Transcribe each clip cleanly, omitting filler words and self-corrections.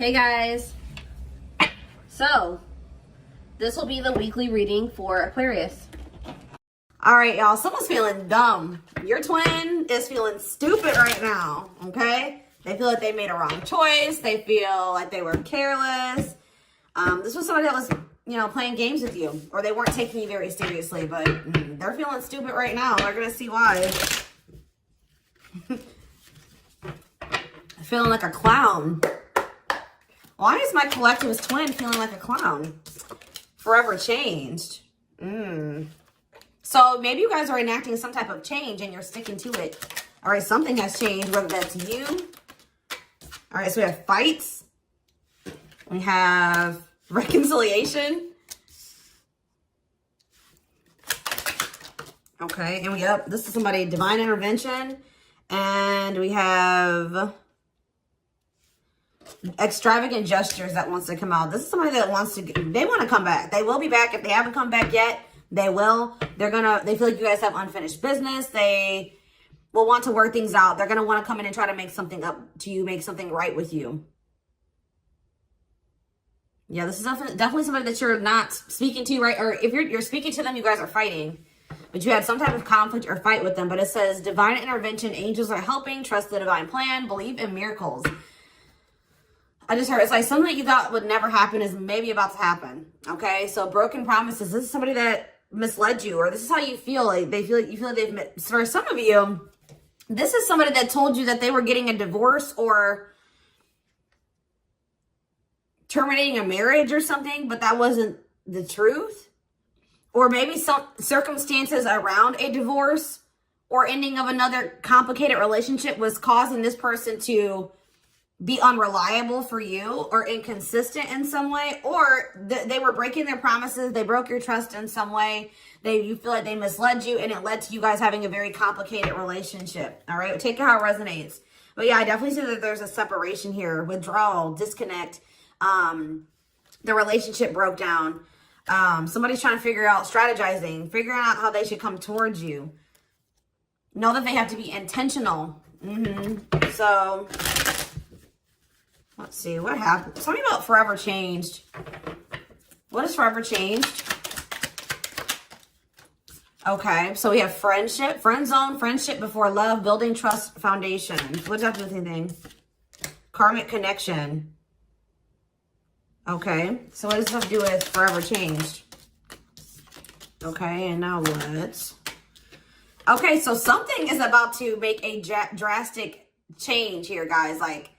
Hey guys, so this will be the weekly reading for Aquarius. All right, y'all, someone's feeling dumb. Your twin is feeling stupid right now, okay? They feel like they made a wrong choice. They feel like they were careless. This was somebody that was, playing games with you, or they weren't taking you very seriously, but they're feeling stupid right now. They're going to see why. Feeling like a clown. Why is my collective's twin feeling like a clown? Forever changed. So maybe you guys are enacting some type of change and you're sticking to it. All right, something has changed, whether that's you. All right, so we have fights. We have reconciliation. Okay, and this is somebody, divine intervention. And we have extravagant gestures that wants to come out. This is somebody that they want to come back. They will be back. If they haven't come back yet, they will. They feel like you guys have unfinished business. They will want to work things out. They're going to want to come in and try to make something up to you, make something right with you. Yeah, this is definitely somebody that you're not speaking to, right? Or if you're speaking to them, you guys are fighting. But you had some type of conflict or fight with them. But it says, divine intervention, angels are helping, trust the divine plan, believe in miracles. I just heard, it's like something that you thought would never happen is maybe about to happen. Okay, so broken promises. This is somebody that misled you, or this is how you feel. Like you feel like they've, for some of you, this is somebody that told you that they were getting a divorce or terminating a marriage or something, but that wasn't the truth. Or maybe some circumstances around a divorce or ending of another complicated relationship was causing this person to be unreliable for you or inconsistent in some way, or they were breaking their promises. They broke your trust in some way. You feel like they misled you, and it led to you guys having a very complicated relationship. All right, take it how it resonates. But yeah, I definitely see that there's a separation here, withdrawal, disconnect. The relationship broke down. Somebody's trying to figure out, strategizing, figuring out how they should come towards you. Know that they have to be intentional. So let's see, what happened? Tell me about forever changed. What is forever changed? Okay, so we have friendship, friend zone, friendship before love, building trust foundation. What does that have to do with anything? Karmic connection. Okay, so what does this have to do with forever changed? Okay, and now what? Okay, so something is about to make a drastic change here, guys. Like,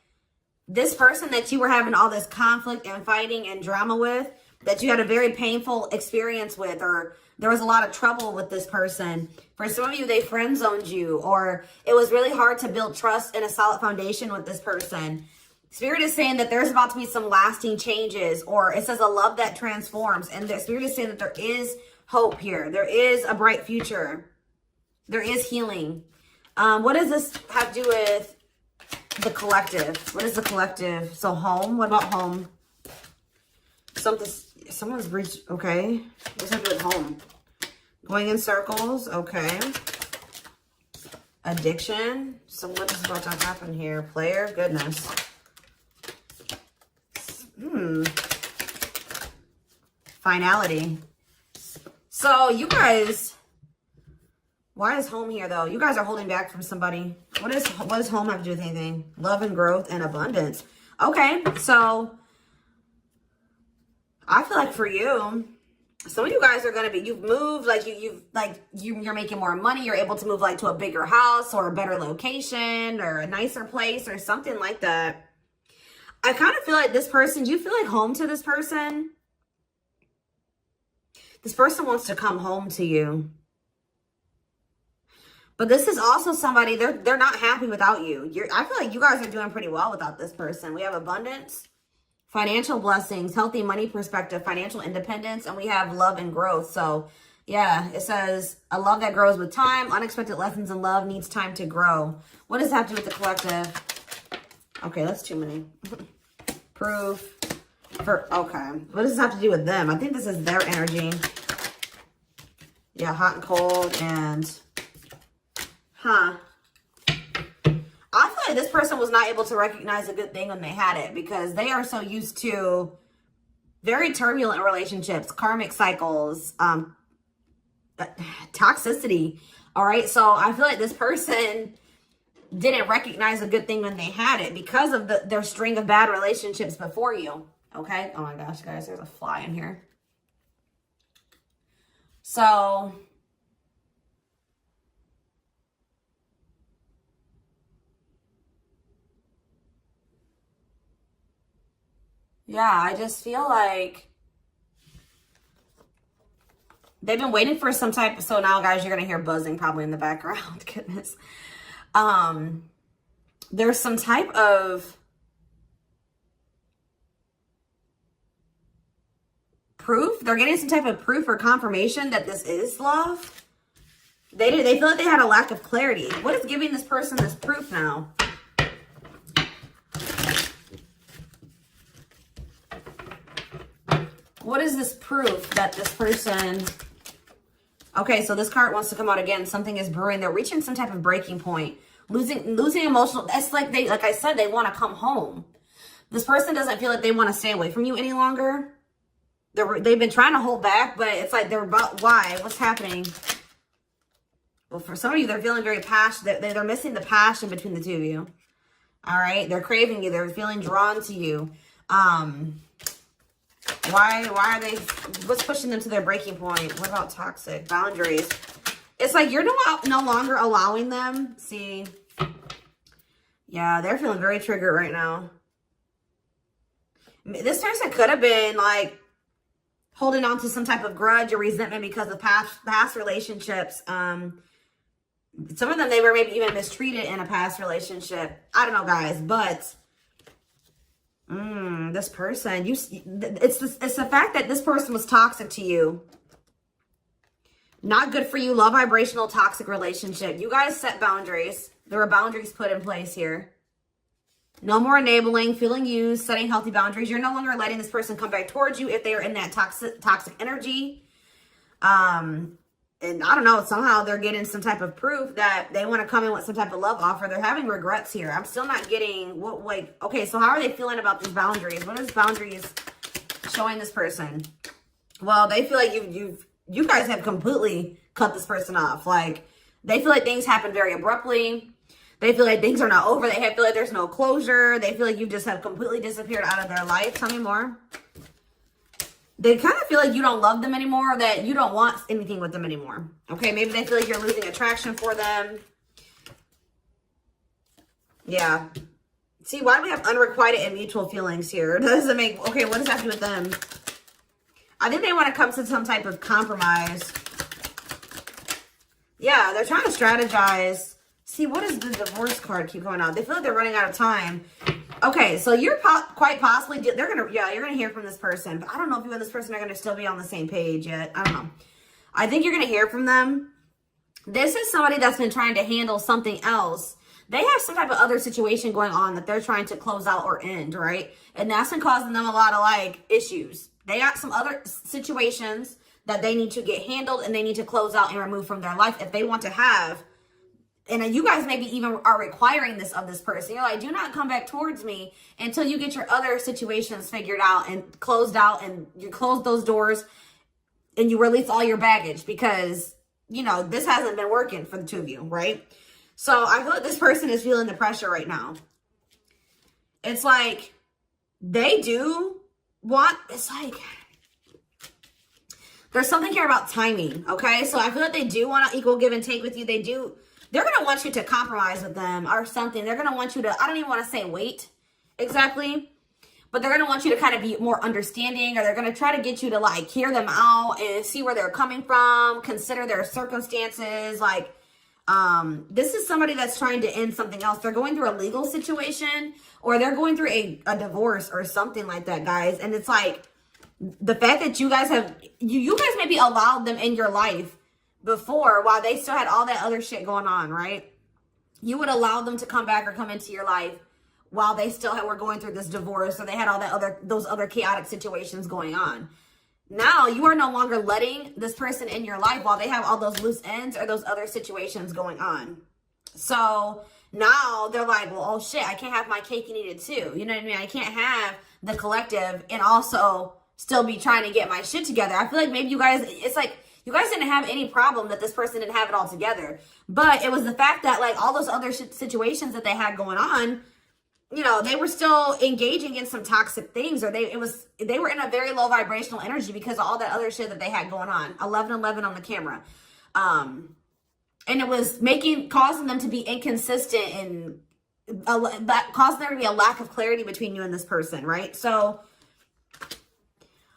this person that you were having all this conflict and fighting and drama with, that you had a very painful experience with, or there was a lot of trouble with this person. For some of you, they friend zoned you, or it was really hard to build trust and a solid foundation with this person. Spirit is saying that there's about to be some lasting changes, or it says a love that transforms. And the Spirit is saying that there is hope here. There is a bright future. There is healing. What does this have to do with the collective? What is the collective? So home, what about home? Someone's reached, okay. What does that do with home? Going in circles, okay. Addiction. So what is about to happen here? Player, goodness. Finality. So you guys, why is home here though? You guys are holding back from somebody. What does home have to do with anything? Love and growth and abundance. Okay, so I feel like for you, some of you guys are gonna be, you've moved, like you're making more money. You're able to move like to a bigger house or a better location or a nicer place or something like that. I kind of feel like this person, do you feel like home to this person? This person wants to come home to you. But this is also somebody, they're not happy without you. I feel like you guys are doing pretty well without this person. We have abundance, financial blessings, healthy money perspective, financial independence, and we have love and growth. So yeah, it says a love that grows with time. Unexpected lessons in love needs time to grow. What does that have to do with the collective? Okay, that's too many. Proof. Okay. What does this have to do with them? I think this is their energy. Yeah, hot and cold and... I feel like this person was not able to recognize a good thing when they had it, because they are so used to very turbulent relationships, karmic cycles, toxicity. All right. So I feel like this person didn't recognize a good thing when they had it because of their string of bad relationships before you. Okay. Oh my gosh, guys, there's a fly in here. So yeah, I just feel like they've been waiting for some type of, so now guys, you're going to hear buzzing probably in the background. Goodness. There's some type of proof. They're getting some type of proof or confirmation that this is love. They feel like they had a lack of clarity. What is giving this person this proof now? What is this proof that this person... Okay, so this card wants to come out again. Something is brewing. They're reaching some type of breaking point. Losing emotional... That's like like I said, they want to come home. This person doesn't feel like they want to stay away from you any longer. They've been trying to hold back, but it's like they're about... Why? What's happening? Well, for some of you, they're feeling very passionate. They're missing the passion between the two of you. All right? They're craving you. They're feeling drawn to you. Why are they, what's pushing them to their breaking point? What about toxic boundaries? It's like you're no longer allowing them. See, yeah, they're feeling very triggered right now. This person could have been like holding on to some type of grudge or resentment because of past relationships. Some of them, they were maybe even mistreated in a past relationship. I don't know, guys, but this person, it's the fact that this person was toxic to you. Not good for you. Low vibrational toxic relationship. You guys set boundaries. There were boundaries put in place here. No more enabling, feeling used, setting healthy boundaries. You're no longer letting this person come back towards you if they are in that toxic energy. And I don't know, somehow they're getting some type of proof that they want to come in with some type of love offer. They're having regrets here. I'm still not getting what, like, okay, so how are they feeling about these boundaries? What is boundaries showing this person? Well, they feel like you guys have completely cut this person off. Like, they feel like things happen very abruptly. They feel like things are not over. They feel like there's no closure. They feel like you just have completely disappeared out of their life. Tell me more. They kind of feel like you don't love them anymore, or that you don't want anything with them anymore. Okay, maybe they feel like you're losing attraction for them. Yeah. See, why do we have unrequited and mutual feelings here? Doesn't make... Okay, what does that have to do with them? I think they want to come to some type of compromise. Yeah, they're trying to strategize. See, what does the divorce card keep going on? They feel like they're running out of time. Okay, so you're quite possibly, you're going to hear from this person. But I don't know if you and this person are going to still be on the same page yet. I don't know. I think you're going to hear from them. This is somebody that's been trying to handle something else. They have some type of other situation going on that they're trying to close out or end, right? And that's been causing them a lot of, like, issues. They got some other situations that they need to get handled and they need to close out and remove from their life if they want to have. And you guys maybe even are requiring this of this person. You're like, do not come back towards me until you get your other situations figured out and closed out, and you close those doors and you release all your baggage, because, you know, this hasn't been working for the two of you, right? So I feel like this person is feeling the pressure right now. It's like they do want, it's like, there's something here about timing, okay? So I feel like they do want to equal give and take with you. They're going to want you to compromise with them or something. They're going to want you to, I don't even want to say wait exactly, but they're going to want you to kind of be more understanding, or they're going to try to get you to, like, hear them out and see where they're coming from, consider their circumstances. Like, this is somebody that's trying to end something else. They're going through a legal situation, or they're going through a divorce or something like that, guys. And it's like the fact that you guys have, you guys maybe allowed them in your life before, while they still had all that other shit going on, right? You would allow them to come back or come into your life while they still were going through this divorce, or they had all that those other chaotic situations going on. Now you are no longer letting this person in your life while they have all those loose ends or those other situations going on. So Now they're like, well, oh shit, I can't have my cake and eat it too. You know what I mean? I can't have the collective and also still be trying to get my shit together. I feel like maybe you guys, it's like, you guys didn't have any problem that this person didn't have it all together. But it was the fact that like all those other situations that they had going on, you know, they were still engaging in some toxic things, or they were in a very low vibrational energy because of all that other shit that they had going on. 1111 on the camera. And it was causing them to be inconsistent and causing there to be a lack of clarity between you and this person, right? So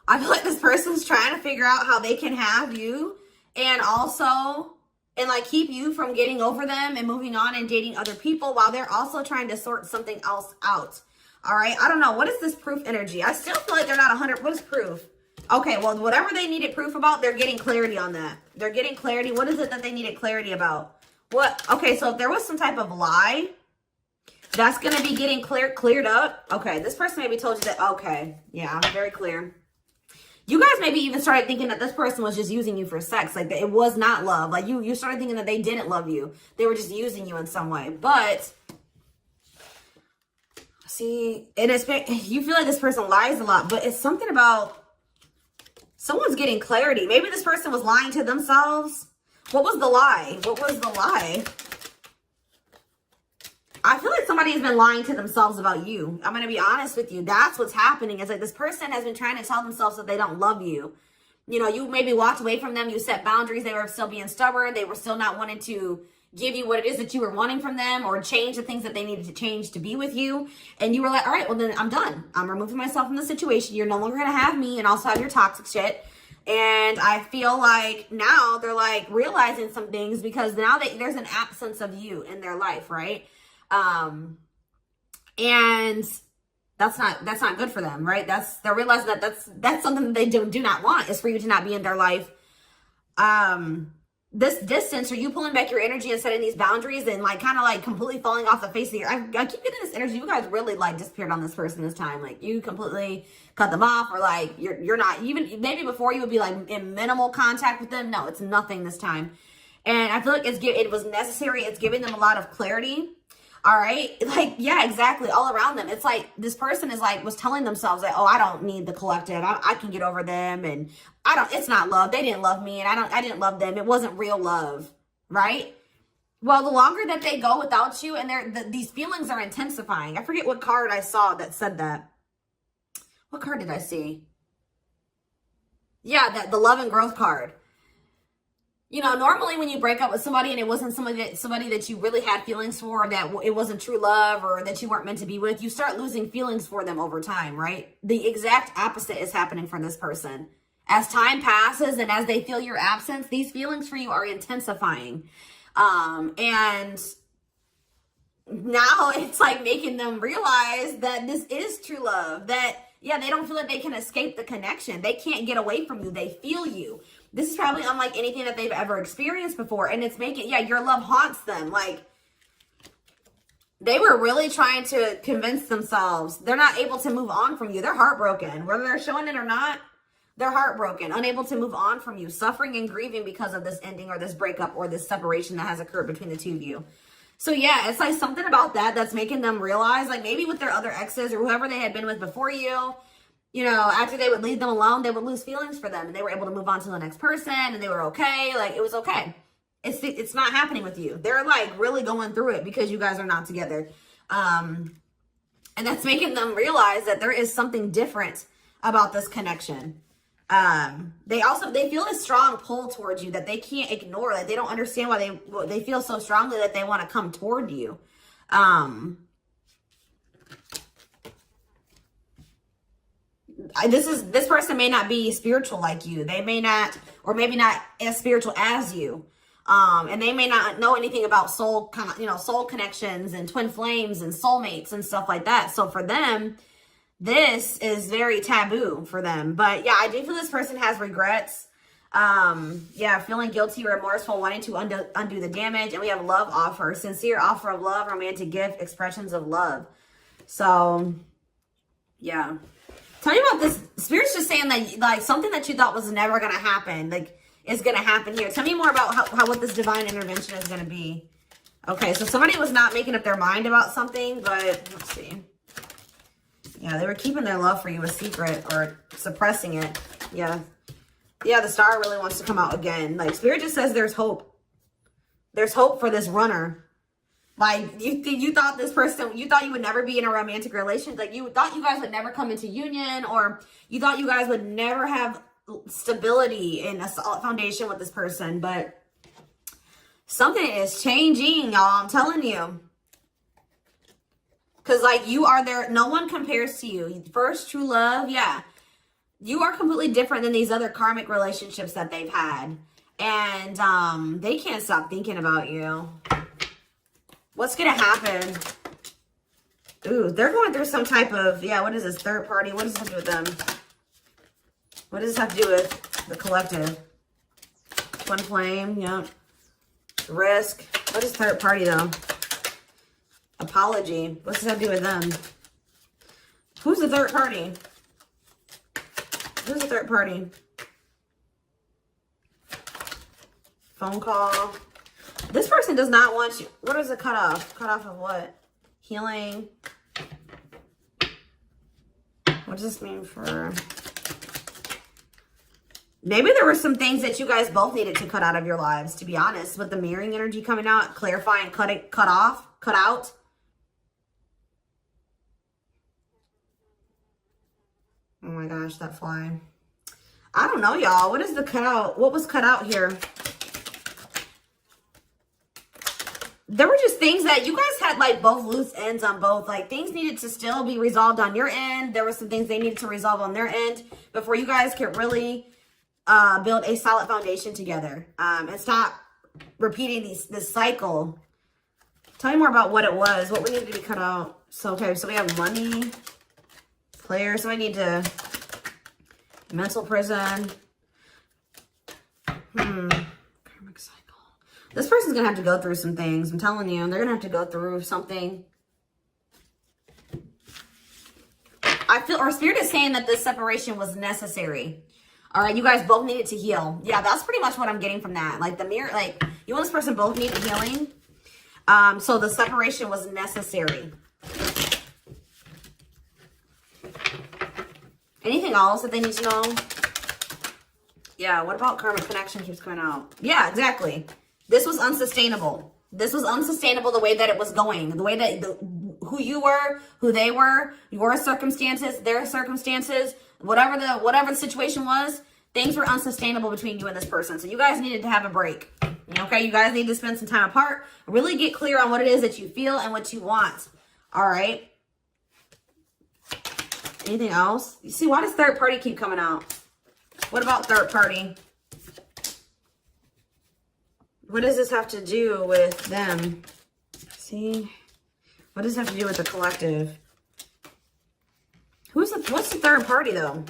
I feel like this person's trying to figure out how they can have you and like keep you from getting over them and moving on and dating other people while they're also trying to sort something else out. All right. I don't know. What is this proof energy? I still feel like they're not 100. What is proof? Okay. Well, whatever they needed proof about, they're getting clarity on that. They're getting clarity. What is it that they needed clarity about? What? Okay. So if there was some type of lie, that's going to be getting cleared up. Okay. This person maybe told you that. Okay. Yeah. I'm very clear. You guys maybe even started thinking that this person was just using you for sex. Like, it was not love. Like, you started thinking that they didn't love you. They were just using you in some way. But, see, and you feel like this person lies a lot. But it's something about someone's getting clarity. Maybe this person was lying to themselves. What was the lie? What was the lie? I feel like somebody has been lying to themselves about you. I'm going to be honest with you. That's what's happening. It's like this person has been trying to tell themselves that they don't love you. You know, you maybe walked away from them. You set boundaries. They were still being stubborn. They were still not wanting to give you what it is that you were wanting from them or change the things that they needed to change to be with you. And you were like, all right, well, then I'm done. I'm removing myself from the situation. You're no longer going to have me and also have your toxic shit. And I feel like now they're like realizing some things because now there's an absence of you in their life, right? And that's not good for them, right? They're realizing that that's something that they do not want, is for you to not be in their life. This distance, or you pulling back your energy and setting these boundaries and like kind of like completely falling off the face of the earth. I keep getting this energy. You guys really like disappeared on this person this time. Like you completely cut them off, or like you're not even, maybe before you would be like in minimal contact with them. No, it's nothing this time. And I feel like it was necessary. It's giving them a lot of clarity. All right. Like, yeah, exactly. All around them. It's like this person was telling themselves that, oh, I don't need the collective. I can get over them. And it's not love. They didn't love me. And I didn't love them. It wasn't real love. Right. Well, the longer that they go without you and these feelings are intensifying. I forget what card I saw that said that. What card did I see? Yeah, the love and growth card. You know, normally when you break up with somebody and it wasn't somebody that you really had feelings for, that it wasn't true love or that you weren't meant to be with, you start losing feelings for them over time, right? The exact opposite is happening for this person. As time passes and as they feel your absence, these feelings for you are intensifying. And now it's like making them realize that this is true love, that, yeah, they don't feel like they can escape the connection. They can't get away from you. They feel you. This is probably unlike anything that they've ever experienced before. And it's making, yeah, your love haunts them. Like, they were really trying to convince themselves they're not able to move on from you. They're heartbroken. Whether they're showing it or not, they're heartbroken, unable to move on from you, suffering and grieving because of this ending or this breakup or this separation that has occurred between the two of you. So, yeah, it's like something about that's making them realize, like maybe with their other exes or whoever they had been with before you, you know, after they would leave them alone, they would lose feelings for them and they were able to move on to the next person and they were okay. Like, it was okay. It's not happening with you. They're like really going through it because you guys are not together. And that's making them realize that there is something different about this connection. They feel a strong pull towards you that they can't ignore. Like, they don't understand why they feel so strongly that they want to come toward you. This person may not be spiritual like you. They may not, or maybe not as spiritual as you. And they may not know anything about soul connections and twin flames and soulmates and stuff like that. So for them, this is very taboo for them. But yeah, I do feel this person has regrets. Yeah, feeling guilty, remorseful, wanting to undo the damage. And we have love offer, sincere offer of love, romantic gift, expressions of love. So yeah. Tell me about this. Spirit's just saying that, like, something that you thought was never going to happen, like, is going to happen here. Tell me more about how what this divine intervention is going to be. Okay, so somebody was not making up their mind about something, but let's see. Yeah, they were keeping their love for you a secret or suppressing it. Yeah. Yeah, the star really wants to come out again. Like, Spirit just says there's hope. There's hope for this runner. Like, you thought this person, you thought you would never be in a romantic relationship. Like, you thought you guys would never come into union, or you thought you guys would never have stability in a solid foundation with this person. But something is changing, y'all. I'm telling you. Because, like, you are there. No one compares to you. First true love. Yeah. You are completely different than these other karmic relationships that they've had. And they can't stop thinking about you. What's going to happen? Ooh, they're going through some type of, yeah, what is this? Third party? What does this have to do with them? What does this have to do with the collective? Twin flame, yeah. Risk. What is third party, though? Apology. What's this have to do with them? Who's the third party? Who's the third party? Phone call. This person does not want you. What is a cutoff? Cutoff of what? Healing. What does this mean for... Maybe there were some things that you guys both needed to cut out of your lives, to be honest. With the mirroring energy coming out, clarifying, cut out. Oh my gosh, that fly. I don't know, y'all. What is the cutout? What was cut out here? There were just things that you guys had, like, both loose ends on both. Like, things needed to still be resolved on your end. There were some things they needed to resolve on their end before you guys could really build a solid foundation together. And stop repeating this cycle. Tell me more about what it was. What we needed to be cut out. So, okay, so we have money. Player. So I need to... Mental prison. Karmic cycle. This person's going to have to go through some things. I'm telling you. They're going to have to go through something. I feel, or Spirit is saying that this separation was necessary. All right. You guys both needed to heal. Yeah, that's pretty much what I'm getting from that. Like the mirror, like you and this person both needed healing. So the separation was necessary. Anything else that they need to know? Yeah, what about karmic connection keeps coming out? Yeah, exactly. This was unsustainable. This was unsustainable the way that it was going. The way that, who you were, who they were, your circumstances, their circumstances, whatever the situation was, things were unsustainable between you and this person. So you guys needed to have a break. Okay, you guys need to spend some time apart. Really get clear on what it is that you feel and what you want. All right. Anything else? You see, why does third party keep coming out? What about third party? What does this have to do with them? See? What does this have to do with the collective? What's the third party, though?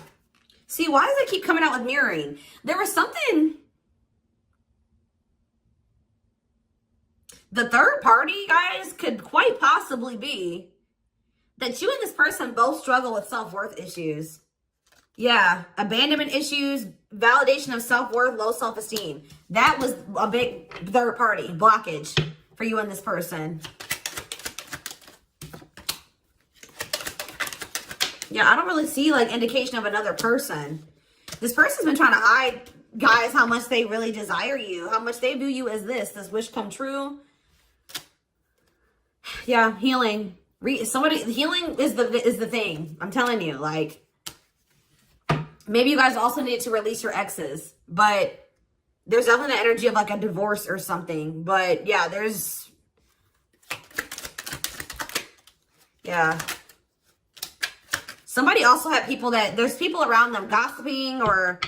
See, why does it keep coming out with mirroring? There was something... The third party, guys, could quite possibly be that you and this person both struggle with self-worth issues. Yeah, abandonment issues, validation of self-worth, low self-esteem. That was a big third party blockage for you and this person. Yeah, I don't really see like indication of another person. This person's been trying to hide, guys, how much they really desire you, how much they view you as this wish come true. Yeah, healing. Healing is the thing. I'm telling you, like, maybe you guys also need to release your exes, but there's definitely the energy of like a divorce or something. But yeah, yeah. Somebody also had people there's people around them gossiping, or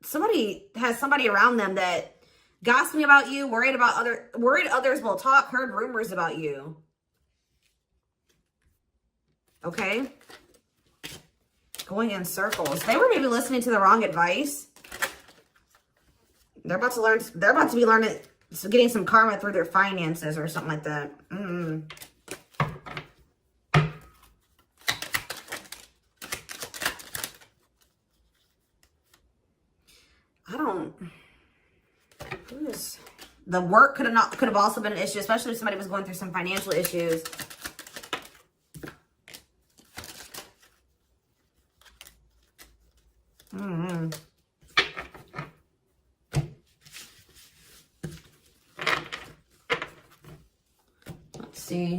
somebody has somebody around them that gossiping about you, worried others will talk, heard rumors about you. Okay. Going in circles. They were maybe listening to the wrong advice. They're about to be learning, getting some karma through their finances or something like that. The work could have also been an issue, especially if somebody was going through some financial issues.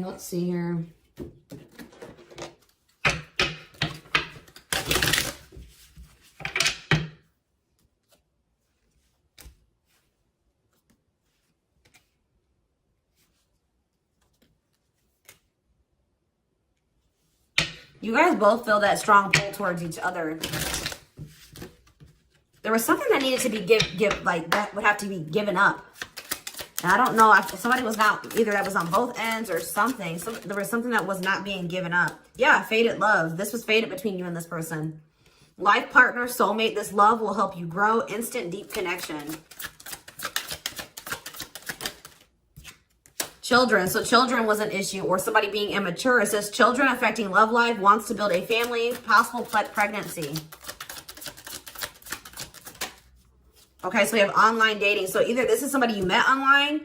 Let's see here. You guys both feel that strong pull towards each other. There was something that needed to be like that would have to be given up. And I don't know if somebody was not, either that was on both ends or something. So there was something that was not being given up. Yeah, fated love. This was fated between you and this person. Life partner, soulmate. This love will help you grow. Instant, deep connection. Children. So children was an issue, or somebody being immature. It says children affecting love life, wants to build a family, possible pregnancy. Okay, so we have online dating. So either this is somebody you met online,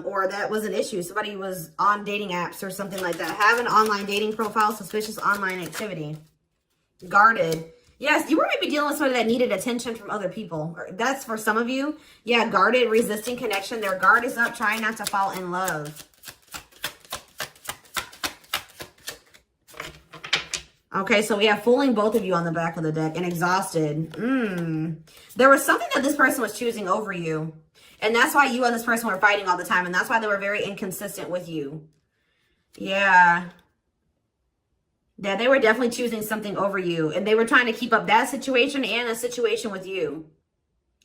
or that was an issue. Somebody was on dating apps or something like that. Have an online dating profile, suspicious online activity. Guarded. Yes, you were maybe dealing with somebody that needed attention from other people. That's for some of you. Yeah, guarded, resisting connection. Their guard is up, trying not to fall in love. Okay, so we have fooling both of you on the back of the deck and exhausted. There was something that this person was choosing over you. And that's why you and this person were fighting all the time. And that's why they were very inconsistent with you. Yeah. Yeah, they were definitely choosing something over you. And they were trying to keep up that situation and a situation with you.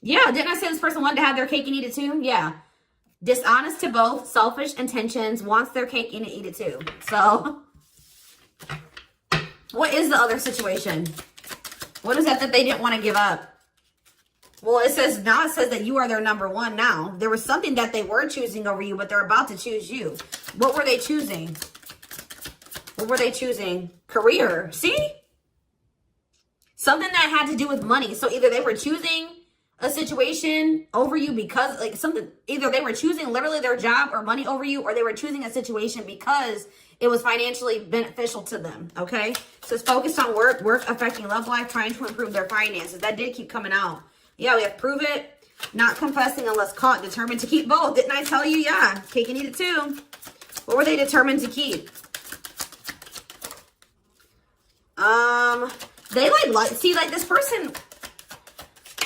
Yeah, didn't I say this person wanted to have their cake and eat it too? Yeah. Dishonest to both, selfish intentions, wants their cake and eat it too. So, what is the other situation? What is that they didn't want to give up? Well, it says that you are their number one now. There was something that they were choosing over you, but they're about to choose you. What were they choosing? What were they choosing? Career. See? Something that had to do with money. So either they were choosing a situation over you because like something, either they were choosing literally their job or money over you, or they were choosing a situation because it was financially beneficial to them. Okay. So it's focused on work affecting love life, trying to improve their finances. That did keep coming out. Yeah, we have prove it, not confessing unless caught, determined to keep both. Didn't I tell you? Yeah, cake and eat it too. What were they determined to keep? They see, like this person,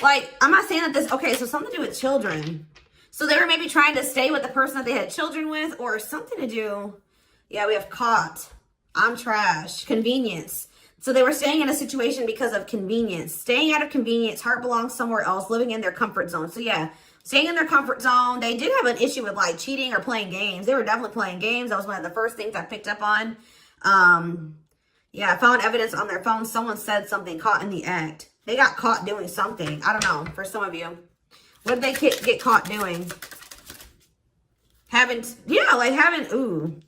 like, I'm not saying that this, okay, so something to do with children. So they were maybe trying to stay with the person that they had children with, or something to do. Yeah, we have caught. I'm trash. Convenience. So they were staying in a situation because of convenience. Staying out of convenience. Heart belongs somewhere else. Living in their comfort zone. So yeah, staying in their comfort zone. They did have an issue with like cheating or playing games. They were definitely playing games. That was one of the first things I picked up on. Yeah, I found evidence on their phone. Someone said something, caught in the act. They got caught doing something. I don't know, for some of you. What did they get caught doing? Ooh.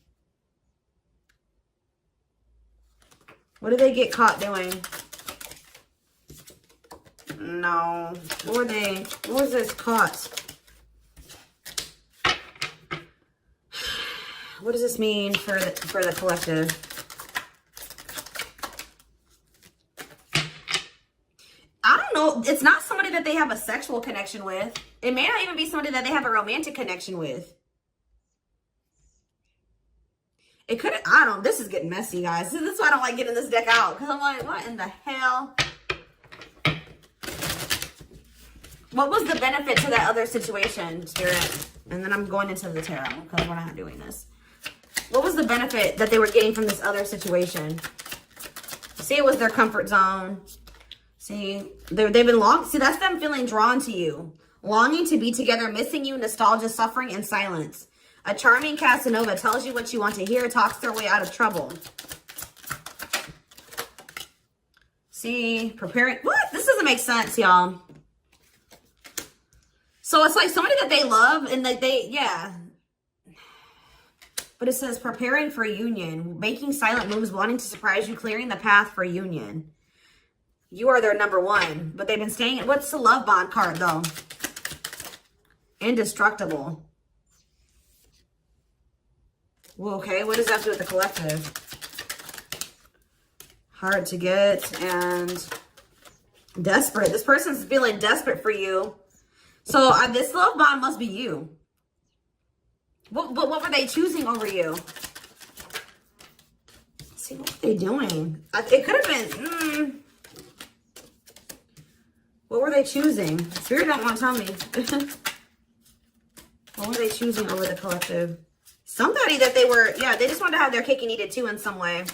What did they get caught doing? No. What was this caught? What does this mean for the collective? I don't know. It's not somebody that they have a sexual connection with. It may not even be somebody that they have a romantic connection with. It could, I don't, this is getting messy, guys. This is why I don't like getting this deck out. Because I'm like, what in the hell? What was the benefit to that other situation, Spirit? And then I'm going into the tarot because we're not doing this. What was the benefit that they were getting from this other situation? See, it was their comfort zone. See, they've been see, that's them feeling drawn to you. Longing to be together, missing you, nostalgia, suffering, and silence. A charming Casanova tells you what you want to hear, talks their way out of trouble. See, preparing. What? This doesn't make sense, y'all. So it's like somebody that they love and that yeah. But it says preparing for a union, making silent moves, wanting to surprise you, clearing the path for union. You are their number one, but they've been staying. What's the love bond card though? Indestructible. Well, okay, what does that do with the collective? Hard to get and desperate. This person's feeling desperate for you. So this love bond must be you. What were they choosing over you? Let's see, what were they doing? It could have been... What were they choosing? Spirit don't want to tell me. What were they choosing over the collective? Somebody that they were... Yeah, they just wanted to have their cake and eat it too in some way.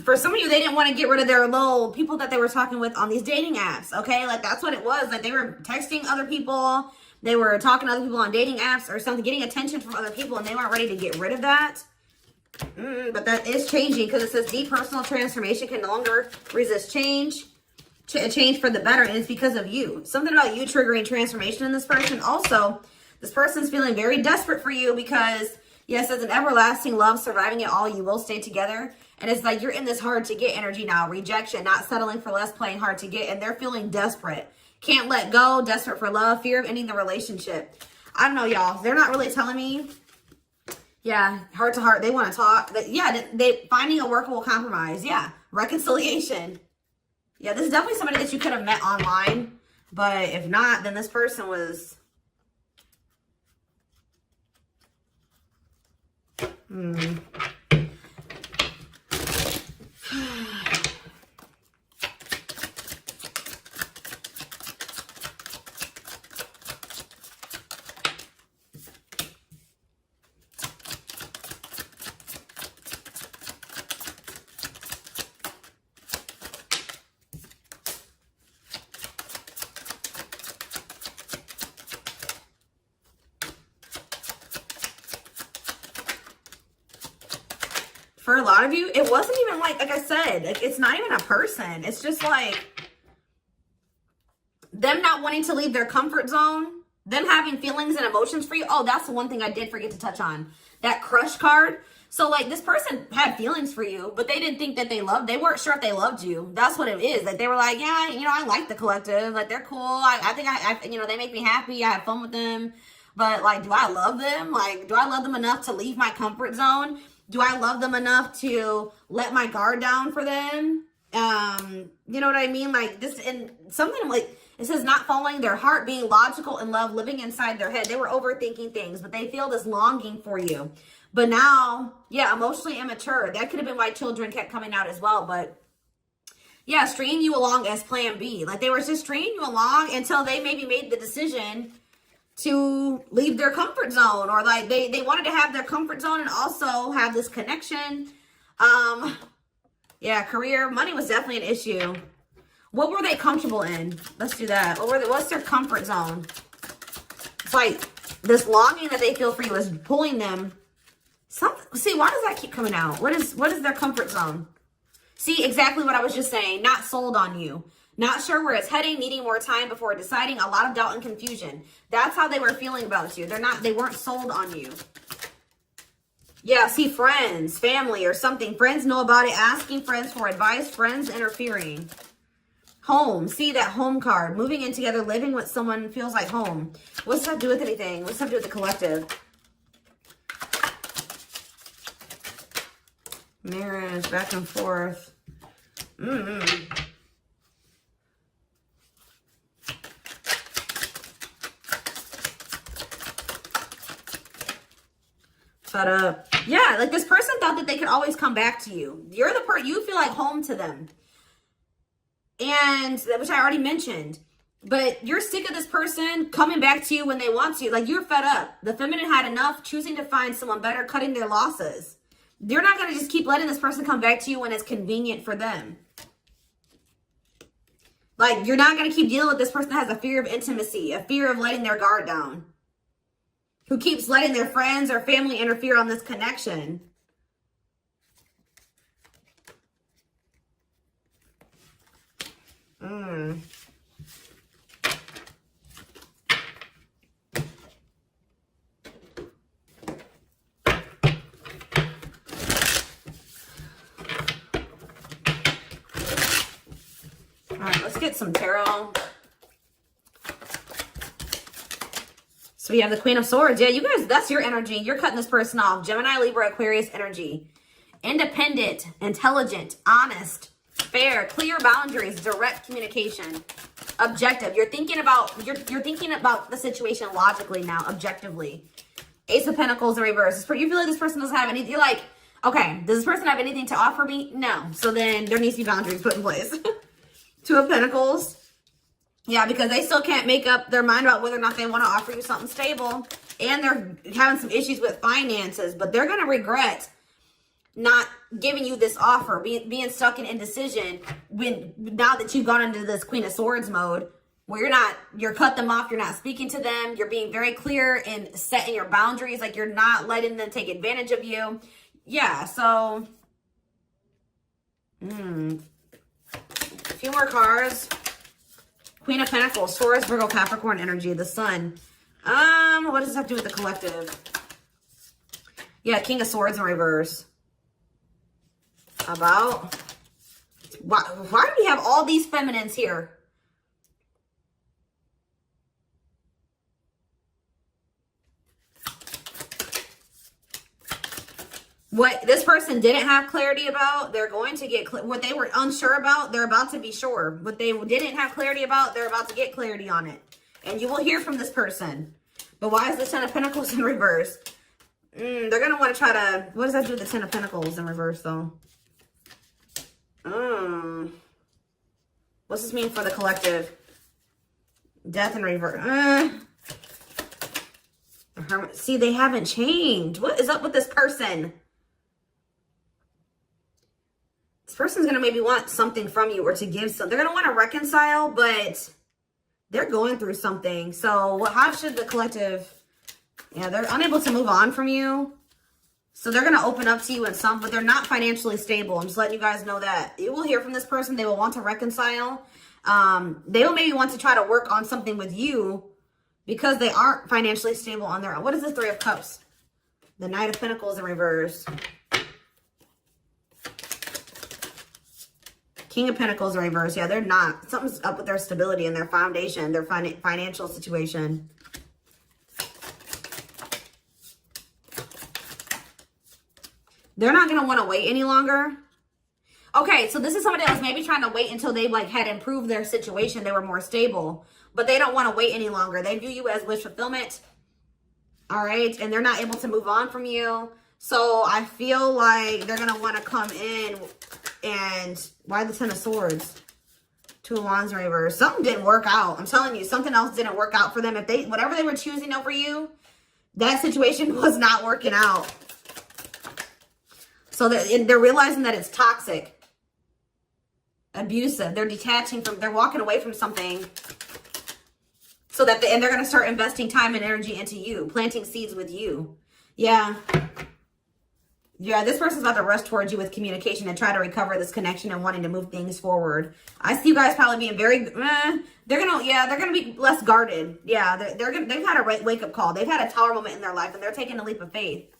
For some of you, they didn't want to get rid of their little people that they were talking with on these dating apps, okay? Like, that's what it was. Like, they were texting other people. They were talking to other people on dating apps or something, getting attention from other people, and they weren't ready to get rid of that. But that is changing because it says deep personal transformation can no longer resist change. Change for the better, and it's because of you. Something about you triggering transformation in this person. Also, this person's feeling very desperate for you because, yes, as an everlasting love, surviving it all, you will stay together. And it's like you're in this hard to get energy now. Rejection, not settling for less, playing hard to get. And they're feeling desperate. Can't let go, desperate for love, fear of ending the relationship. I don't know, y'all. They're not really telling me. Yeah, heart to heart. They want to talk. Yeah, they finding a workable compromise. Yeah, reconciliation. Yeah, this is definitely somebody that you could have met online. But if not, then this person was... For a lot of you, it wasn't even like I said, like, it's not even a person. It's just like them not wanting to leave their comfort zone, them having feelings and emotions for you. Oh, that's the one thing I did forget to touch on. That crush card. So, like, this person had feelings for you, but they didn't think that they weren't sure if they loved you. That's what it is. Like, they were like, yeah, you know, I like the collective. Like, they're cool. I think you know, they make me happy. I have fun with them. But, like, do I love them? Like, do I love them enough to leave my comfort zone? Do I love them enough to let my guard down for them? You know what I mean? Like this, and something like, it says not following their heart, being logical in love, living inside their head. They were overthinking things, but they feel this longing for you. But now, yeah, emotionally immature. That could have been why children kept coming out as well. But yeah, stringing you along as plan B. Like they were just stringing you along until they maybe made the decision to leave their comfort zone, or like they wanted to have their comfort zone and also have this connection. Yeah, career, money was definitely an issue. What were they comfortable in? Let's do that. What's their comfort zone? It's like this longing that they feel for you is pulling them. See, why does that keep coming out? What is their comfort zone? See, exactly what I was just saying. Not sold on you. Not sure where it's heading, needing more time before deciding, a lot of doubt and confusion. That's how they were feeling about you. They weren't sold on you. Yeah, see, friends, family or something. Friends know about it, asking friends for advice, friends interfering. Home, see that home card. Moving in together, living with someone feels like home. What's that do with anything? What's that do with the collective? Marriage, back and forth. Fed up. Yeah, like this person thought that they could always come back to you. You're the person, you feel like home to them. And, which I already mentioned. But you're sick of this person coming back to you when they want to. Like, you're fed up. The feminine had enough, choosing to find someone better, cutting their losses. You're not going to just keep letting this person come back to you when it's convenient for them. Like, you're not going to keep dealing with this person that has a fear of intimacy, a fear of letting their guard down, who keeps letting their friends or family interfere on this connection. All right, let's get some tarot. So we have the Queen of Swords. Yeah, you guys, that's your energy. You're cutting this person off. Gemini, Libra, Aquarius energy. Independent, intelligent, honest, fair, clear boundaries, direct communication, objective. You're thinking about the situation logically now, objectively. Ace of Pentacles in reverse. You feel like this person doesn't have anything. You're like, okay, does this person have anything to offer me? No. So then there needs to be boundaries put in place. Two of Pentacles. Yeah, because they still can't make up their mind about whether or not they want to offer you something stable. And they're having some issues with finances, but they're going to regret not giving you this offer, being stuck in indecision now that you've gone into this Queen of Swords mode where you're cut them off, you're not speaking to them, you're being very clear and setting your boundaries, like you're not letting them take advantage of you. Yeah, so a few more cards. Queen of Pentacles, Taurus, Virgo, Capricorn energy, the Sun. What does this have to do with the collective? Yeah, King of Swords in reverse. About why do we have all these feminines here? What this person didn't have clarity about, they're going to get what they were unsure about, they're about to be sure. What they didn't have clarity about, they're about to get clarity on it. And you will hear from this person. But why is the Ten of Pentacles in reverse? They're going to want to try to, what does that do with the Ten of Pentacles in reverse though? What's this mean for the collective? Death in reverse. See, they haven't changed. What is up with this person? This person's going to maybe want something from you or to give something. They're going to want to reconcile, but they're going through something. So how should the collective... Yeah, they're unable to move on from you. So they're going to open up to you in some, but they're not financially stable. I'm just letting you guys know that. You will hear from this person. They will want to reconcile. They will maybe want to try to work on something with you because they aren't financially stable on their own. What is the Three of Cups? The Knight of Pentacles in reverse. King of Pentacles in reverse. Yeah, they're not. Something's up with their stability and their foundation, their financial situation. They're not going to want to wait any longer. Okay, so this is somebody that was maybe trying to wait until they had improved their situation. They were more stable. But they don't want to wait any longer. They view you as wish fulfillment. All right, and they're not able to move on from you. So I feel like they're going to want to come in and... Why the Ten of Swords? Two of Wands in reverse. Something didn't work out. I'm telling you, something else didn't work out for them. If whatever they were choosing over you, that situation was not working out. So they're realizing that it's toxic, abusive. They're detaching from, they're walking away from something. So that, and they're going to start investing time and energy into you, planting seeds with you. Yeah. Yeah, this person's about to rush towards you with communication and try to recover this connection and wanting to move things forward. I see you guys probably being very, they're gonna be less guarded. Yeah, they've had a wake up call. They've had a tower moment in their life and they're taking a leap of faith.